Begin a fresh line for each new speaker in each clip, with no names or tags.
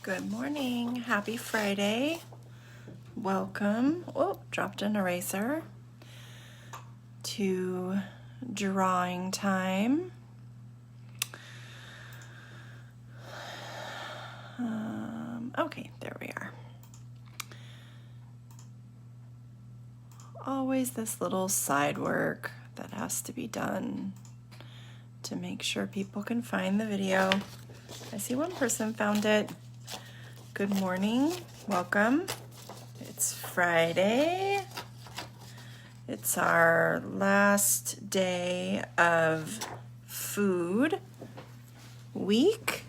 Good morning. Happy Friday. Welcome. Oh, dropped an eraser. To drawing time. Okay, there we are. Always this little side work that has to be done to make sure people can find the video. I see one person found it. Good morning. Welcome. It's Friday. It's our last day of food week.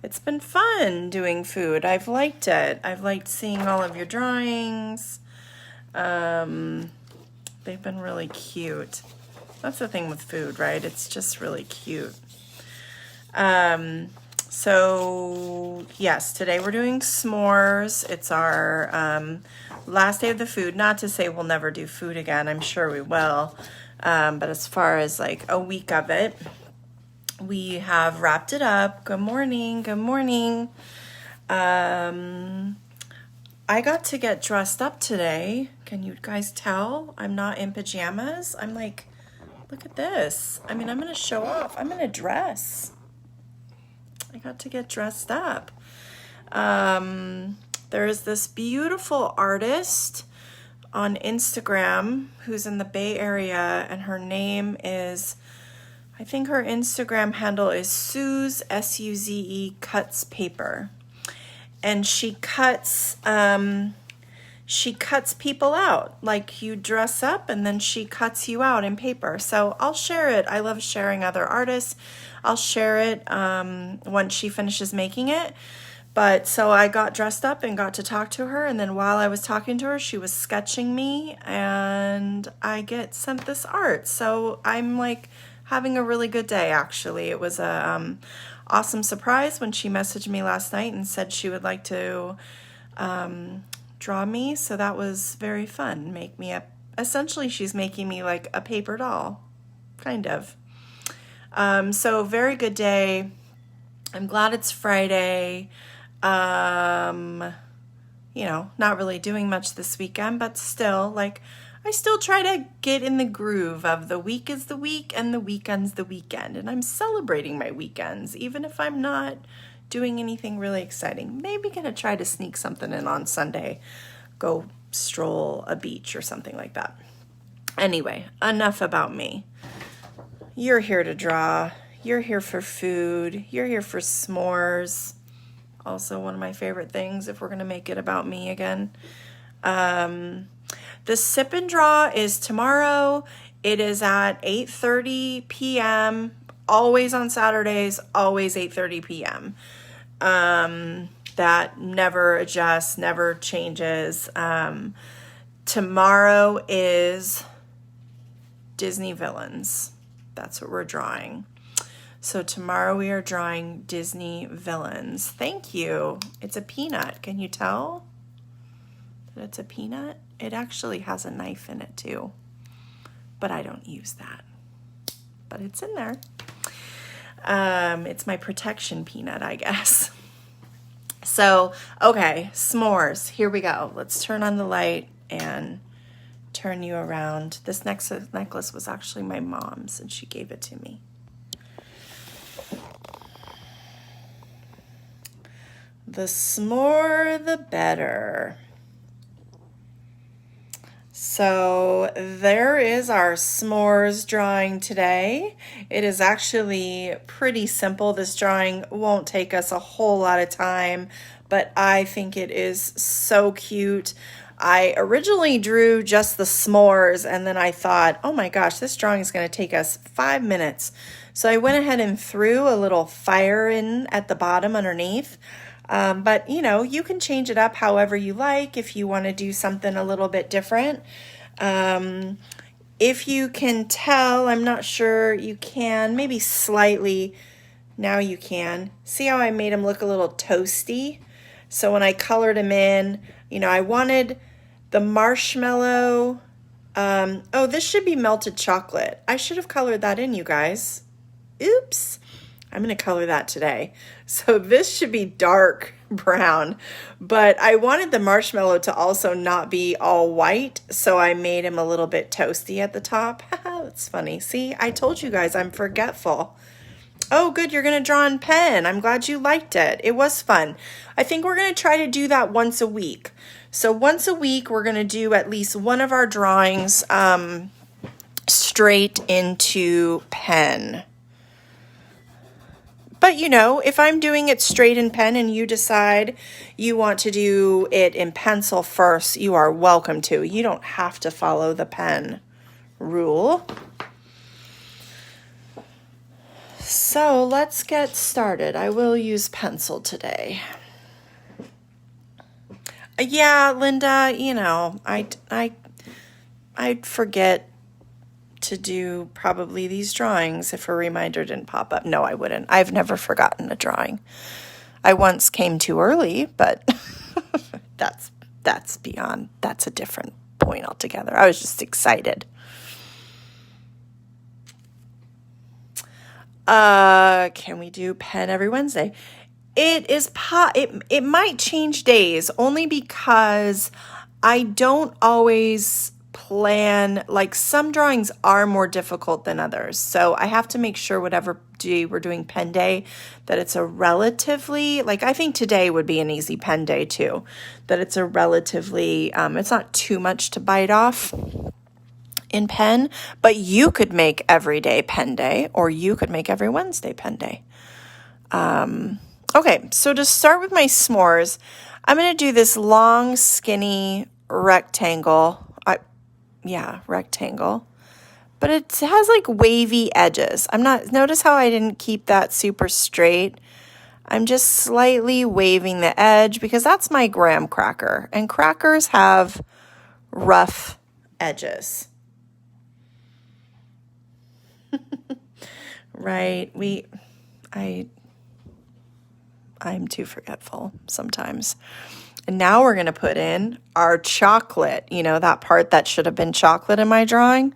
It's been fun doing food. I've liked it. I've liked seeing all of your drawings. They've been really cute. That's the thing with food, right? It's just really cute. So yes, today we're doing s'mores. It's our last day of the food. Not to say we'll never do food again. I'm sure we will. But as far as like a week of it, we have wrapped it up. Good morning. Good morning. I got to get dressed up today. Can you guys tell? I'm not in pajamas. I'm like, look at this. I mean, I'm going to show off. I'm in a dress. I got to get dressed up. There's this beautiful artist on Instagram who's in the Bay Area, and her name is, I think her Instagram handle is Suze, S-U-Z-E, Cuts Paper. And she cuts people out. Like, you dress up and then she cuts you out in paper. So I'll share it. I love sharing other artists. I'll share it once she finishes making it. But so I got dressed up and got to talk to her. And then while I was talking to her, she was sketching me and I get sent this art. So I'm like having a really good day, actually. It was a awesome surprise when she messaged me last night and said she would like to draw me. So that was very fun. Essentially she's making me like a paper doll, kind of. So very good day. I'm glad it's Friday. Not really doing much this weekend, but still, like, I still try to get in the groove of the week is the week and the weekend's the weekend. And I'm celebrating my weekends, even if I'm not doing anything really exciting. Maybe gonna try to sneak something in on Sunday, go stroll a beach or something like that. Anyway, enough about me. You're here to draw. You're here for food. You're here for s'mores. Also one of my favorite things, if we're going to make it about me again. The sip and draw is tomorrow. It is at 8:30 p.m. Always on Saturdays, always 8:30 p.m. That never adjusts, never changes. Tomorrow is Disney villains. That's what we're drawing. So tomorrow we are drawing Disney villains. Thank you. It's a peanut. Can you tell that it's a peanut? It actually has a knife in it too, but I don't use that. But it's in there. It's my protection peanut, I guess. So, okay, s'mores. Here we go. Let's turn on the light and turn you around. This necklace was actually my mom's and she gave it to me. The s'more, the better. So there is our s'mores drawing today. It is actually pretty simple. This drawing won't take us a whole lot of time, but I think it is so cute. I originally drew just the s'mores and then I thought, oh my gosh, this drawing is going to take us 5 minutes. So I went ahead and threw a little fire in at the bottom underneath. But you can change it up however you like if you want to do something a little bit different. If you can tell, I'm not sure you can, maybe slightly, now you can. See how I made him look a little toasty? So when I colored him in, I wanted the marshmallow. Oh, this should be melted chocolate. I should have colored that in, you guys. Oops. I'm going to color that today. So this should be dark brown, but I wanted the marshmallow to also not be all white, so I made him a little bit toasty at the top. That's funny. See, I told you guys I'm forgetful. Oh, good, you're going to draw in pen. I'm glad you liked it. It was fun. I think we're going to try to do that once a week. So once a week, we're going to do at least one of our drawings straight into pen. But you know, if I'm doing it straight in pen and you decide you want to do it in pencil first, you are welcome to. You don't have to follow the pen rule. So let's get started. I will use pencil today. Yeah, Linda, you know, I'd forget to do probably these drawings if a reminder didn't pop up. No, I wouldn't. I've never forgotten a drawing. I once came too early, but that's a different point altogether. I was just excited. Can we do pen every Wednesday? It might change days only because I don't always plan, like some drawings are more difficult than others. So I have to make sure whatever day we're doing pen day, that it's a relatively, like I think today would be an easy pen day too, that it's a relatively, it's not too much to bite off in pen, but you could make every day pen day, or you could make every Wednesday pen day. Okay, so to start with my s'mores, I'm going to do this long, skinny rectangle. Rectangle. But it has like wavy edges. Notice how I didn't keep that super straight. I'm just slightly waving the edge because that's my graham cracker. And crackers have rough edges. Right, I'm too forgetful sometimes. And now we're going to put in our chocolate, you know, that part that should have been chocolate in my drawing.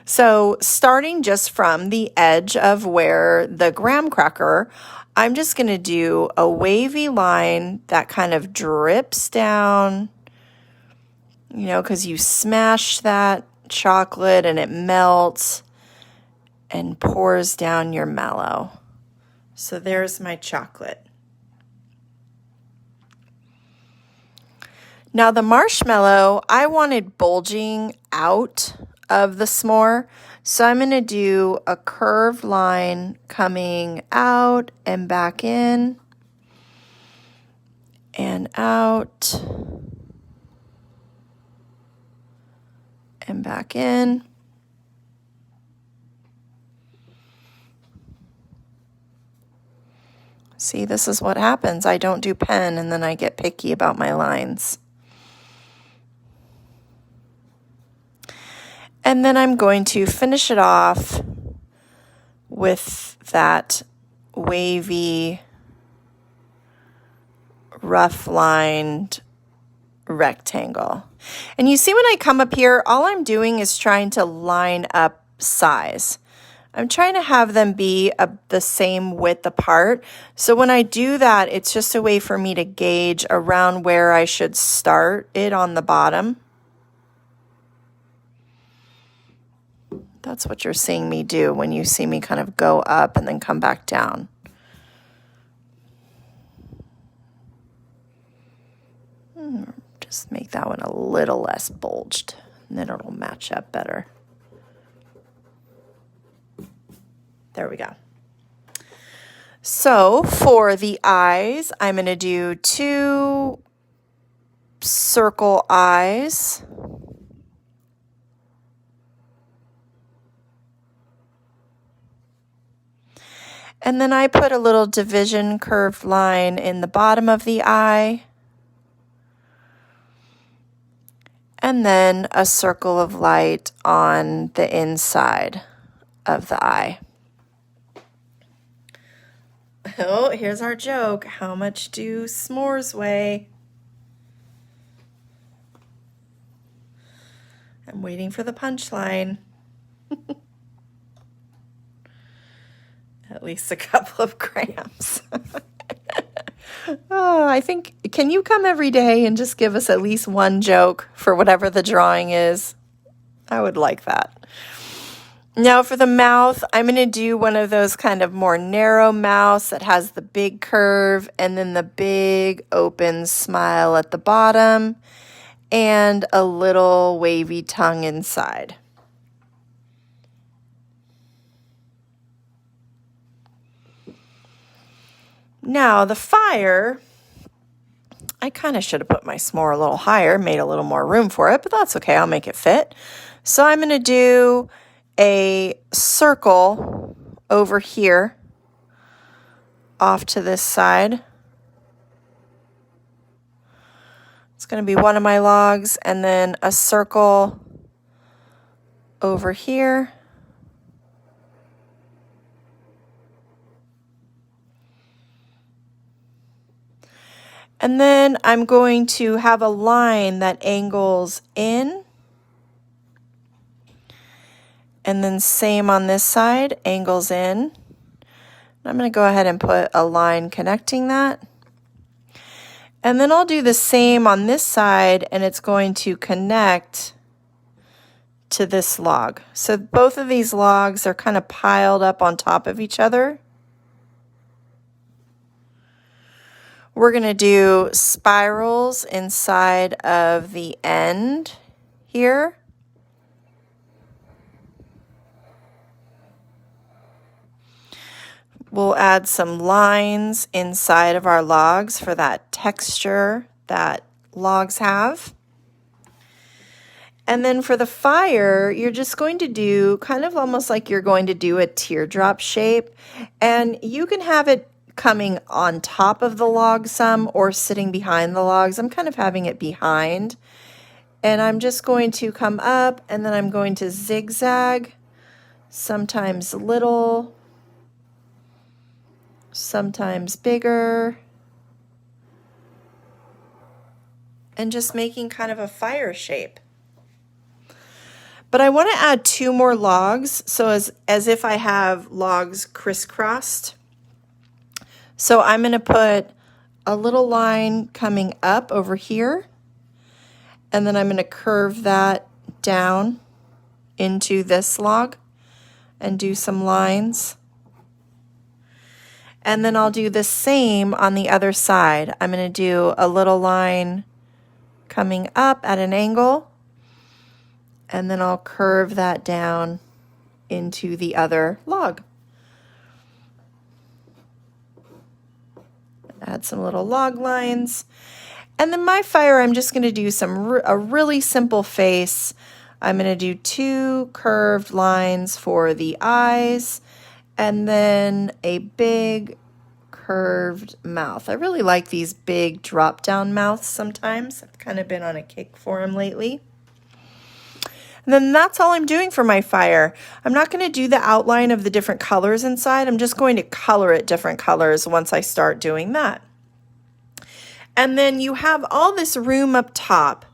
So starting just from the edge of where the graham cracker, I'm just going to do a wavy line that kind of drips down, you know, because you smash that chocolate and it melts and pours down your mallow. So there's my chocolate. Now the marshmallow, I wanted bulging out of the s'more, so I'm going to do a curved line coming out and back in and out and back in. See, this is what happens. I don't do pen and then I get picky about my lines. And then I'm going to finish it off with that wavy, rough lined rectangle. And you see when I come up here, all I'm doing is trying to line up size. I'm trying to have them be the same width apart. So when I do that, it's just a way for me to gauge around where I should start it on the bottom. That's what you're seeing me do when you see me kind of go up and then come back down. Just make that one a little less bulged, and then it'll match up better. There we go. So for the eyes, I'm going to do 2 circle eyes. And then I put a little division curved line in the bottom of the eye. And then a circle of light on the inside of the eye. Oh, here's our joke. How much do s'mores weigh? I'm waiting for the punchline. at least a couple of grams. Oh, I think, can you come every day and just give us at least one joke for whatever the drawing is? I would like that. Now for the mouth, I'm going to do one of those kind of more narrow mouths that has the big curve and then the big open smile at the bottom and a little wavy tongue inside. Now the fire, I kind of should have put my s'more a little higher, made a little more room for it, but that's okay, I'll make it fit. So I'm going to do a circle over here off to this side. It's going to be one of my logs, and then a circle over here. And then I'm going to have a line that angles in. And then same on this side, angles in. I'm going to go ahead and put a line connecting that. And then I'll do the same on this side, and it's going to connect to this log. So both of these logs are kind of piled up on top of each other. We're going to do spirals inside of the end here. We'll add some lines inside of our logs for that texture that logs have. And then for the fire, you're just going to do kind of almost like you're going to do a teardrop shape. And you can have it coming on top of the log some or sitting behind the logs. I'm kind of having it behind. And I'm just going to come up and then I'm going to zigzag, sometimes little, sometimes bigger, and just making kind of a fire shape. But I want to add 2 more logs, so as if I have logs crisscrossed. So I'm going to put a little line coming up over here, and then I'm going to curve that down into this log and do some lines. And then I'll do the same on the other side. I'm going to do a little line coming up at an angle, and then I'll curve that down into the other log. Add some little log lines. And then my fire, I'm just going to do a really simple face. I'm going to do 2 curved lines for the eyes, and then a big curved mouth. I really like these big drop down mouths sometimes. I've kind of been on a kick for them lately. And then that's all I'm doing for my fire. I'm not going to do the outline of the different colors inside. I'm just going to color it different colors once I start doing that. And then you have all this room up top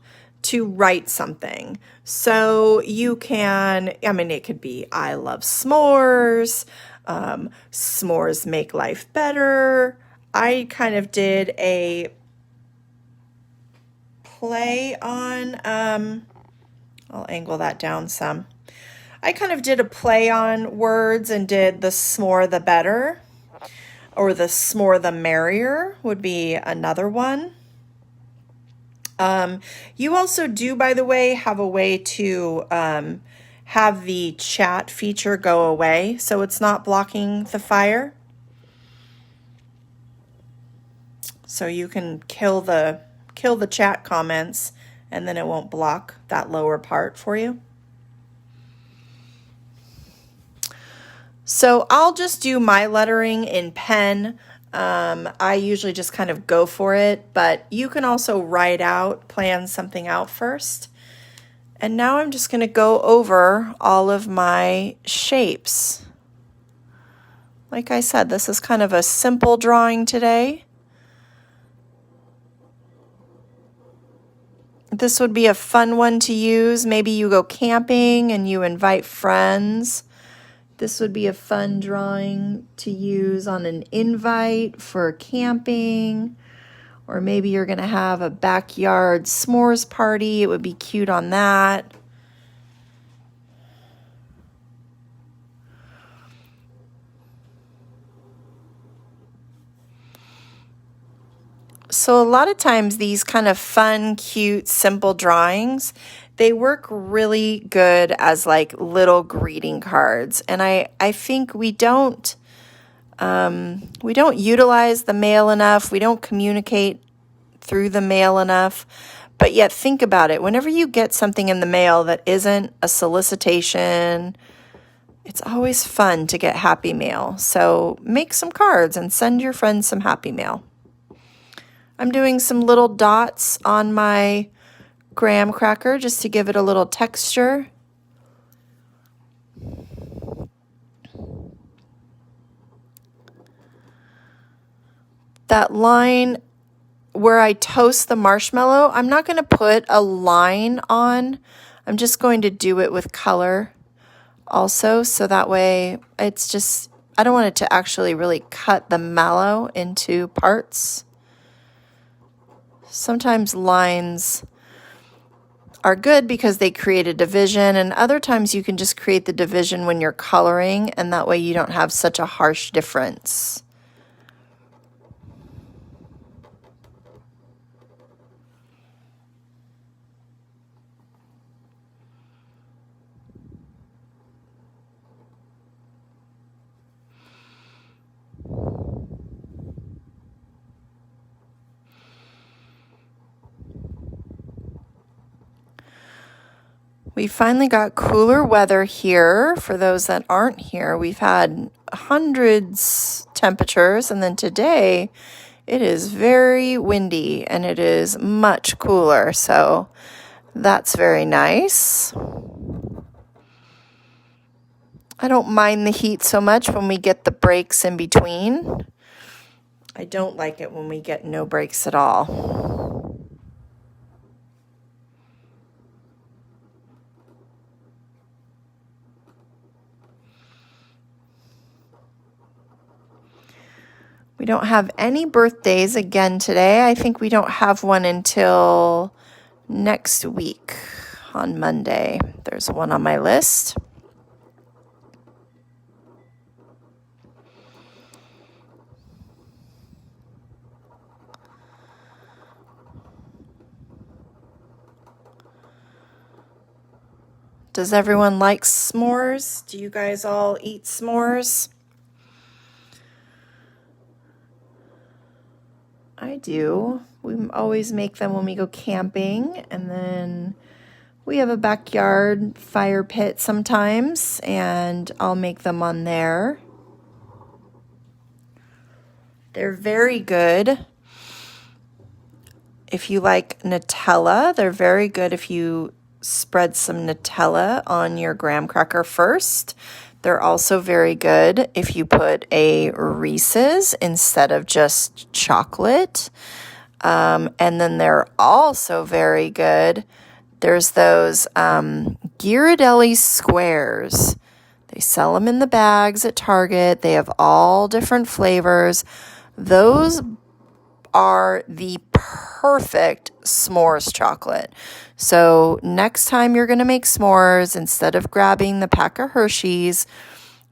to write something. So you can, I mean, it could be, I love s'mores, s'mores make life better. I kind of did a play on, I'll angle that down some. I kind of did a play on words and did the s'more the better, or the s'more the merrier would be another one. You also do, by the way, have a way to have the chat feature go away so it's not blocking the fire. So you can kill the chat comments and then it won't block that lower part for you. So I'll just do my lettering in pen. I usually just kind of go for it, but you can also write out, plan something out first. And now I'm just going to go over all of my shapes. Like I said, this is kind of a simple drawing today. This would be a fun one to use. Maybe you go camping and you invite friends This would be a fun drawing to use on an invite for camping, or maybe you're going to have a backyard s'mores party. It would be cute on that. So a lot of times these kind of fun, cute, simple drawings, they work really good as like little greeting cards. And I think we don't utilize the mail enough. We don't communicate through the mail enough. But yet think about it. Whenever you get something in the mail that isn't a solicitation, it's always fun to get happy mail. So make some cards and send your friends some happy mail. I'm doing some little dots on my graham cracker just to give it a little texture. That line where I toast the marshmallow, I'm not going to put a line on. I'm just going to do it with color also, so that way it's just, I don't want it to actually really cut the mallow into parts. Sometimes lines are good because they create a division, and other times you can just create the division when you're coloring, and that way you don't have such a harsh difference. We finally got cooler weather here. For those that aren't here, we've had hundreds temperatures, and then today it is very windy and it is much cooler, so that's very nice. I don't mind the heat so much when we get the breaks in between. I don't like it when we get no breaks at all. We don't have any birthdays again today. I think we don't have one until next week on Monday. There's one on my list. Does everyone like s'mores? Do you guys all eat s'mores? I do. We always make them when we go camping, and then we have a backyard fire pit sometimes, and I'll make them on there. They're very good if you like Nutella. They're very good if you spread some Nutella on your graham cracker first. They're also very good if you put a Reese's instead of just chocolate. And then they're also very good. There's those Ghirardelli squares. They sell them in the bags at Target. They have all different flavors. Those are the perfect s'mores chocolate. So next time you're going to make s'mores, instead of grabbing the pack of Hershey's,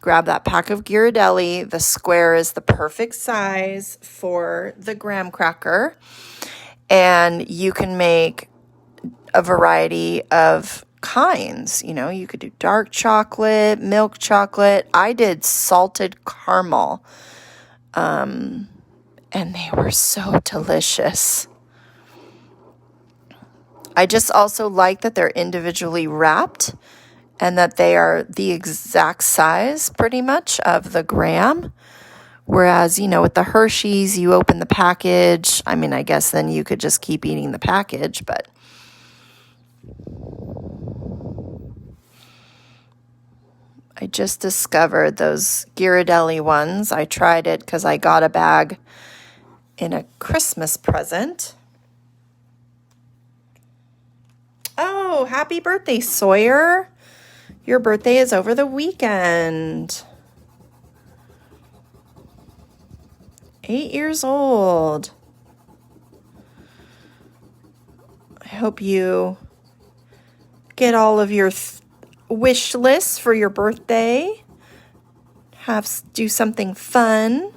grab that pack of Ghirardelli. The square is the perfect size for the graham cracker. And you can make a variety of kinds. You know, you could do dark chocolate, milk chocolate. I did salted caramel. And they were so delicious. I just also like that they're individually wrapped and that they are the exact size pretty much of the graham. Whereas, you know, with the Hershey's, you open the package. I mean, I guess then you could just keep eating the package, but I just discovered those Ghirardelli ones. I tried it because I got a bag in a Christmas present. Oh, happy birthday, Sawyer. Your birthday is over the weekend. 8 years old. I hope you get all of your wish lists for your birthday. Do something fun.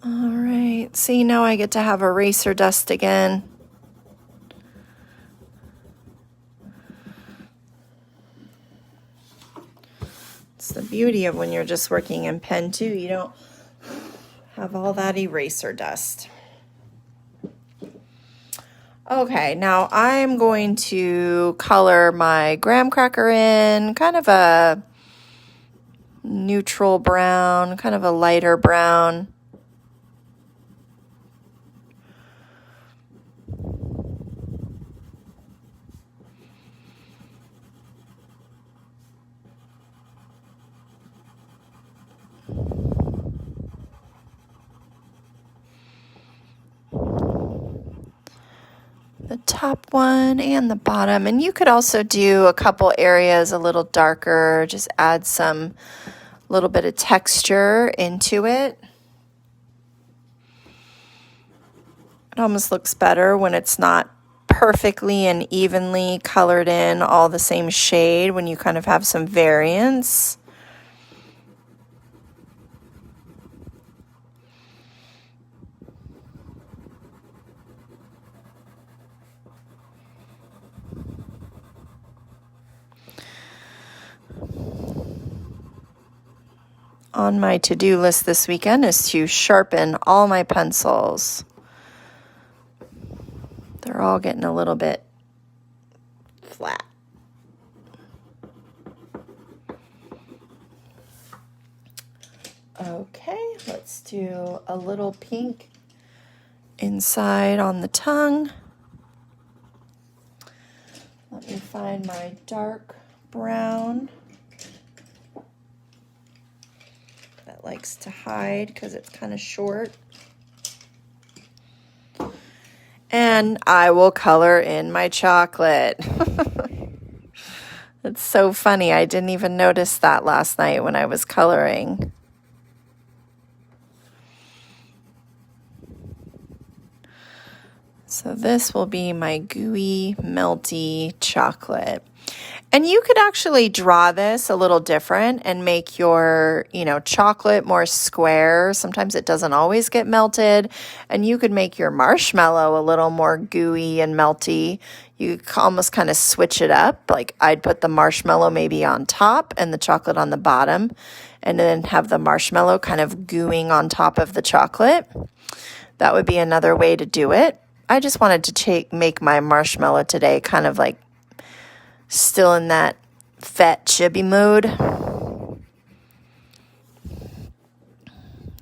All right, see, now I get to have eraser dust again. It's the beauty of when you're just working in pen too. You don't have all that eraser dust. Okay, now I'm going to color my graham cracker in kind of a neutral brown, kind of a lighter brown. The top one and the bottom, and you could also do a couple areas a little darker, just add some little bit of texture into it. It almost looks better when it's not perfectly and evenly colored in all the same shade, when you kind of have some variance. On my to-do list this weekend is to sharpen all my pencils. They're all getting a little bit flat. Okay, let's do a little pink inside on the tongue. Let me find my dark brown. That likes to hide because it's kind of short. And I will color in my chocolate. It's so funny. I didn't even notice that last night when I was coloring. So this will be my gooey, melty chocolate. And you could actually draw this a little different and make your, chocolate more square. Sometimes it doesn't always get melted. And you could make your marshmallow a little more gooey and melty. You could almost kind of switch it up. Like I'd put the marshmallow maybe on top and the chocolate on the bottom, and then have the marshmallow kind of gooing on top of the chocolate. That would be another way to do it. I just wanted to make my marshmallow today kind of like still in that fat chibi mood,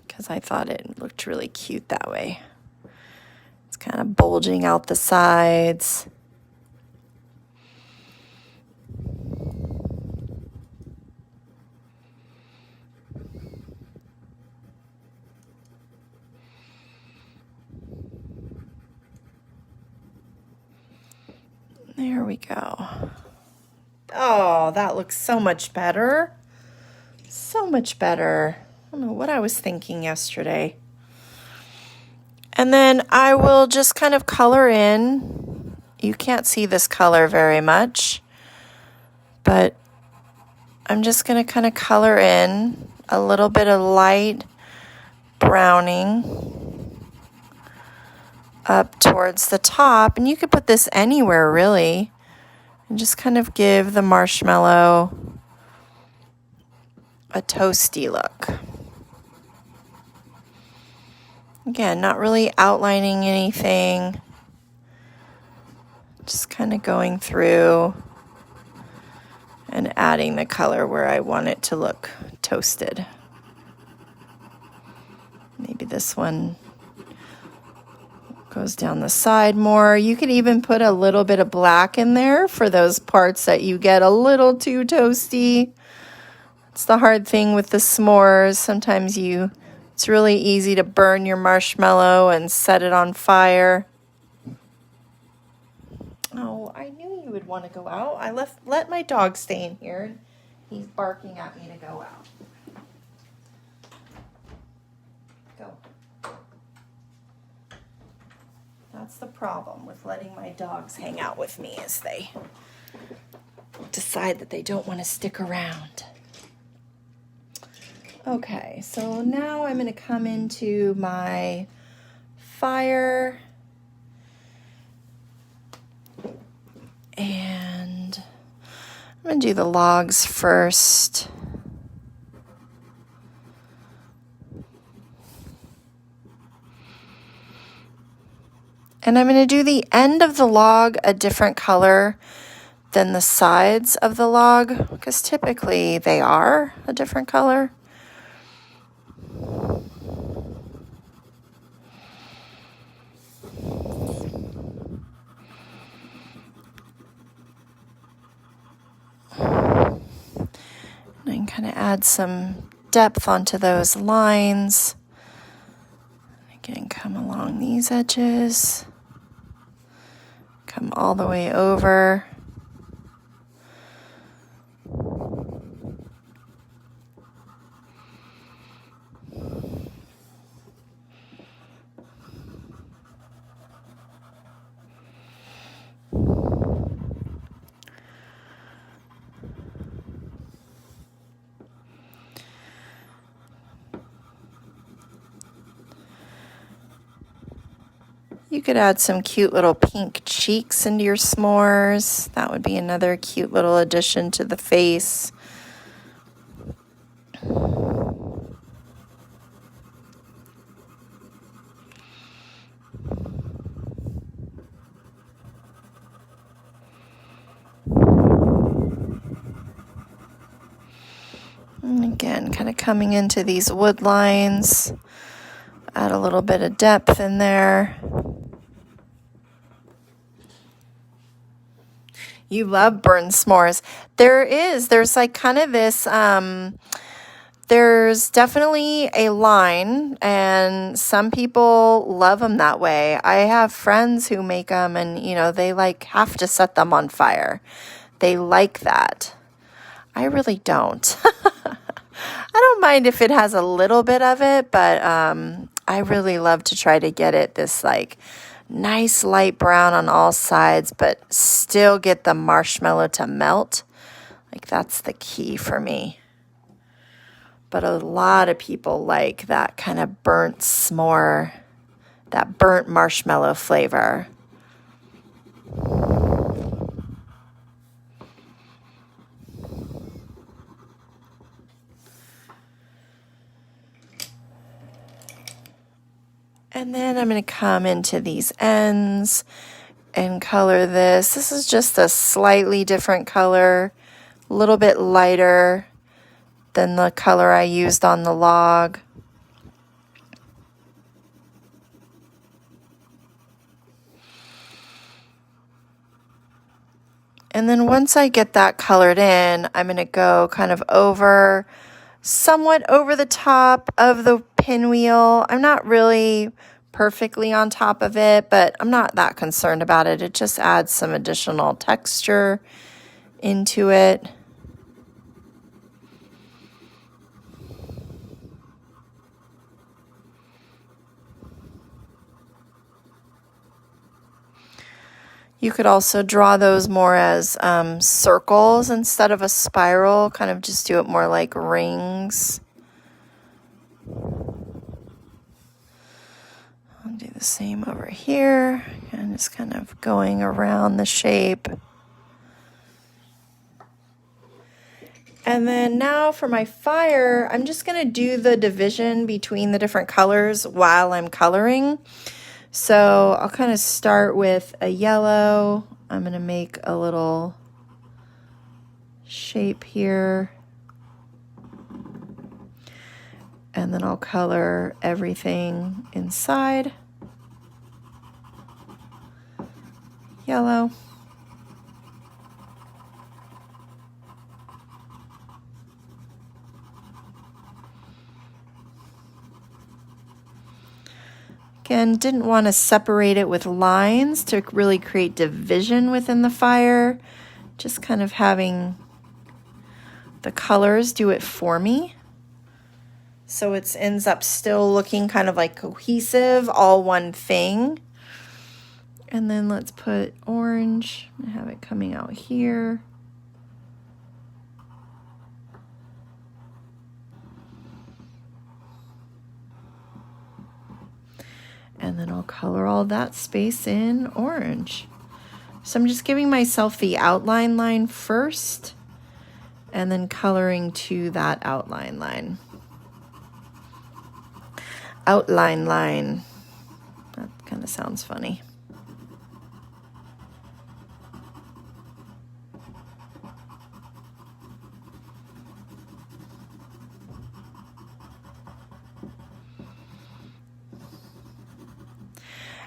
because I thought it looked really cute that way. It's kind of bulging out the sides. There we go. Oh, that looks so much better. So much better. I don't know what I was thinking yesterday. And then I will just kind of color in. You can't see this color very much, but I'm just going to kind of color in a little bit of light browning up towards the top. And you could put this anywhere really. And just kind of give the marshmallow a toasty look. Again, not really outlining anything. Just kind of going through and adding the color where I want it to look toasted. Maybe this one goes down the side more. You could even put a little bit of black in there for those parts that you get a little too toasty. It's the hard thing with the s'mores. Sometimes you It's really easy to burn your marshmallow and set it on fire. Oh, I knew you would want to go out. I let my dog stay in here. He's barking at me to go out. Go. That's the problem with letting my dogs hang out with me, is they decide that they don't want to stick around. Okay, so now I'm going to come into my fire. And I'm going to do the logs first. And I'm going to do the end of the log a different color than the sides of the log, because typically they are a different color. And I can kind of add some depth onto those lines. Again, come along these edges. Come all the way over. You could add some cute little pink cheeks into your s'mores. That would be another cute little addition to the face. And again, kind of coming into these wood lines. Add a little bit of depth in there. You love burnt s'mores. There's like kind of this, there's definitely a line, and some people love them that way. I have friends who make them, and they like have to set them on fire. They like that. I really don't. I don't mind if it has a little bit of it, but I really love to try to get it this like nice light brown on all sides, but still get the marshmallow to melt. Like that's the key for me. But a lot of people like that kind of burnt s'more, that burnt marshmallow flavor. And then I'm going to come into these ends and color this. This is just a slightly different color, a little bit lighter than the color I used on the log. And then once I get that colored in, I'm going to go kind of somewhat over the top of the pinwheel. I'm not really perfectly on top of it, but I'm not that concerned about it. It just adds some additional texture into it. You could also draw those more as circles instead of a spiral, kind of just do it more like rings. I'll do the same over here, and just kind of going around the shape. And then now for my fire, I'm just going to do the division between the different colors while I'm coloring. So I'll kind of start with a yellow. I'm going to make a little shape here. And then I'll color everything inside. Yellow. Again, didn't want to separate it with lines to really create division within the fire. Just kind of having the colors do it for me. So it ends up still looking kind of like cohesive, all one thing. And then let's put orange and have it coming out here. And then I'll color all that space in orange. So I'm just giving myself the outline line first and then coloring to that outline line. Outline line. That kind of sounds funny.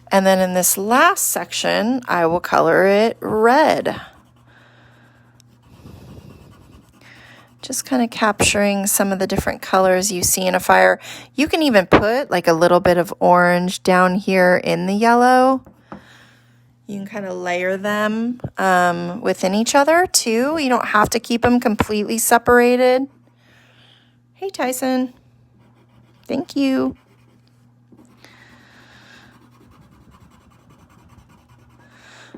And then in this last section, I will color it red. Just kind of capturing some of the different colors you see in a fire. You can even put like a little bit of orange down here in the yellow. You can kind of layer them within each other too. You don't have to keep them completely separated. Hey, Tyson. Thank you.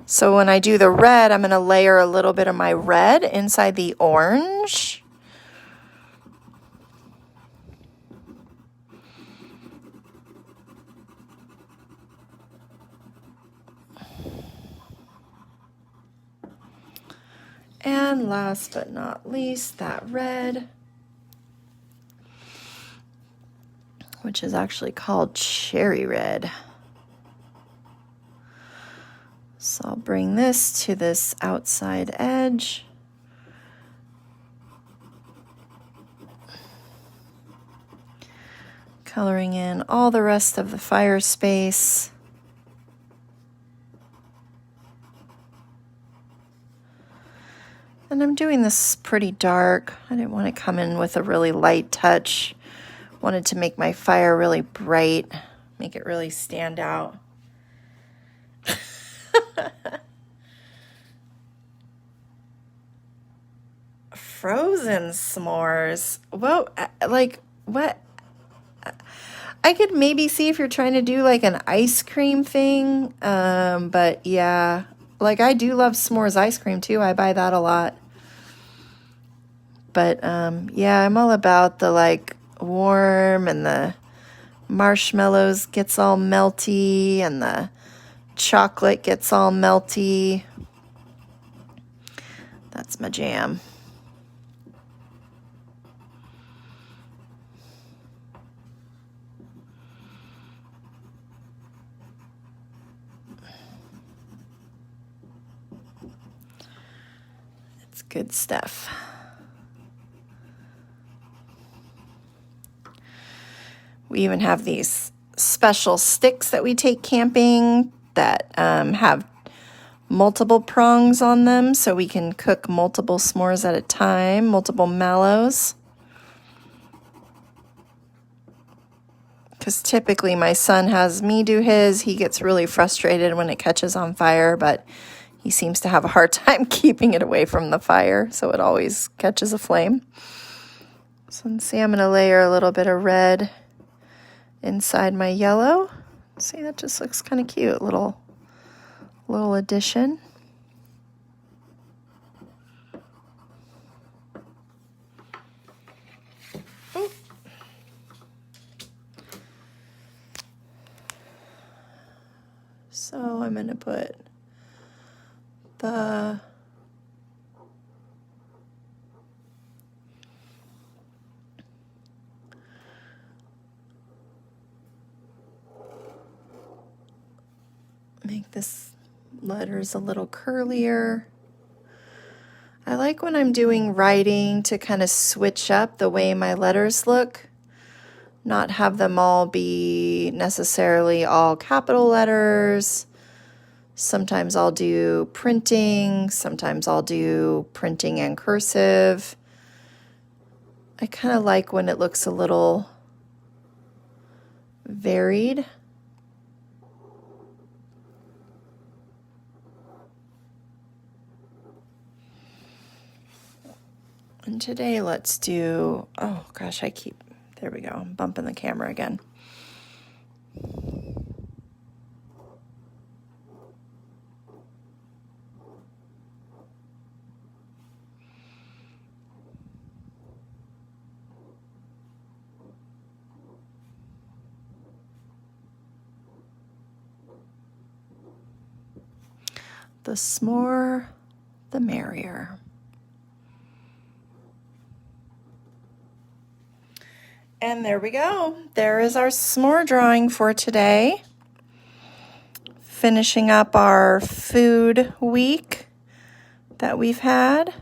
So when I do the red, I'm going to layer a little bit of my red inside the orange. And last but not least, that red, which is actually called cherry red. So I'll bring this to this outside edge. Coloring in all the rest of the fire space. And I'm doing this pretty dark. I didn't want to come in with a really light touch. Wanted to make my fire really bright, make it really stand out. Frozen s'mores. Whoa, like what? I could maybe see if you're trying to do like an ice cream thing. But yeah, like I do love s'mores ice cream too. I buy that a lot. But yeah, I'm all about the like warm and the marshmallows gets all melty and the chocolate gets all melty. That's my jam. It's good stuff. We even have these special sticks that we take camping that have multiple prongs on them so we can cook multiple s'mores at a time, multiple mallows. Because typically my son has me do his. He gets really frustrated when it catches on fire, but he seems to have a hard time keeping it away from the fire, so it always catches a flame. So let's see, I'm going to layer a little bit of red inside my yellow. See, that just looks kind of cute, little addition. Ooh. So I'm going to put the make this letters a little curlier. I like when I'm doing writing to kind of switch up the way my letters look, not have them all be necessarily all capital letters. Sometimes I'll do printing, sometimes I'll do printing and cursive. I kind of like when it looks a little varied. And today let's do, oh gosh, there we go, I'm bumping the camera again. The s'more, the merrier. And there we go. There is our s'more drawing for today. Finishing up our food week that we've had.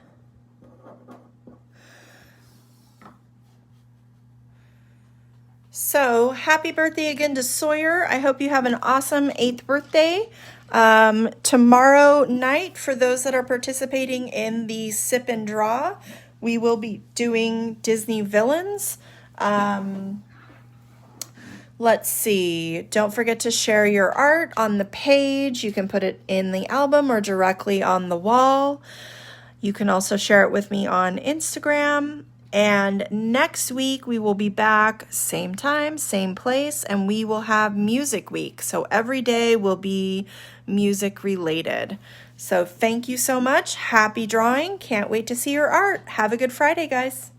So happy birthday again to Sawyer. I hope you have an awesome 8th birthday. Tomorrow night, for those that are participating in the sip and draw, we will be doing Disney villains. Let's see. Don't forget to share your art on the page. You can put it in the album or directly on the wall. You can also share it with me on Instagram. And next week we will be back, same time, same place, and we will have music week. So every day will be music related. So thank you so much. Happy drawing. Can't wait to see your art. Have a good Friday, guys.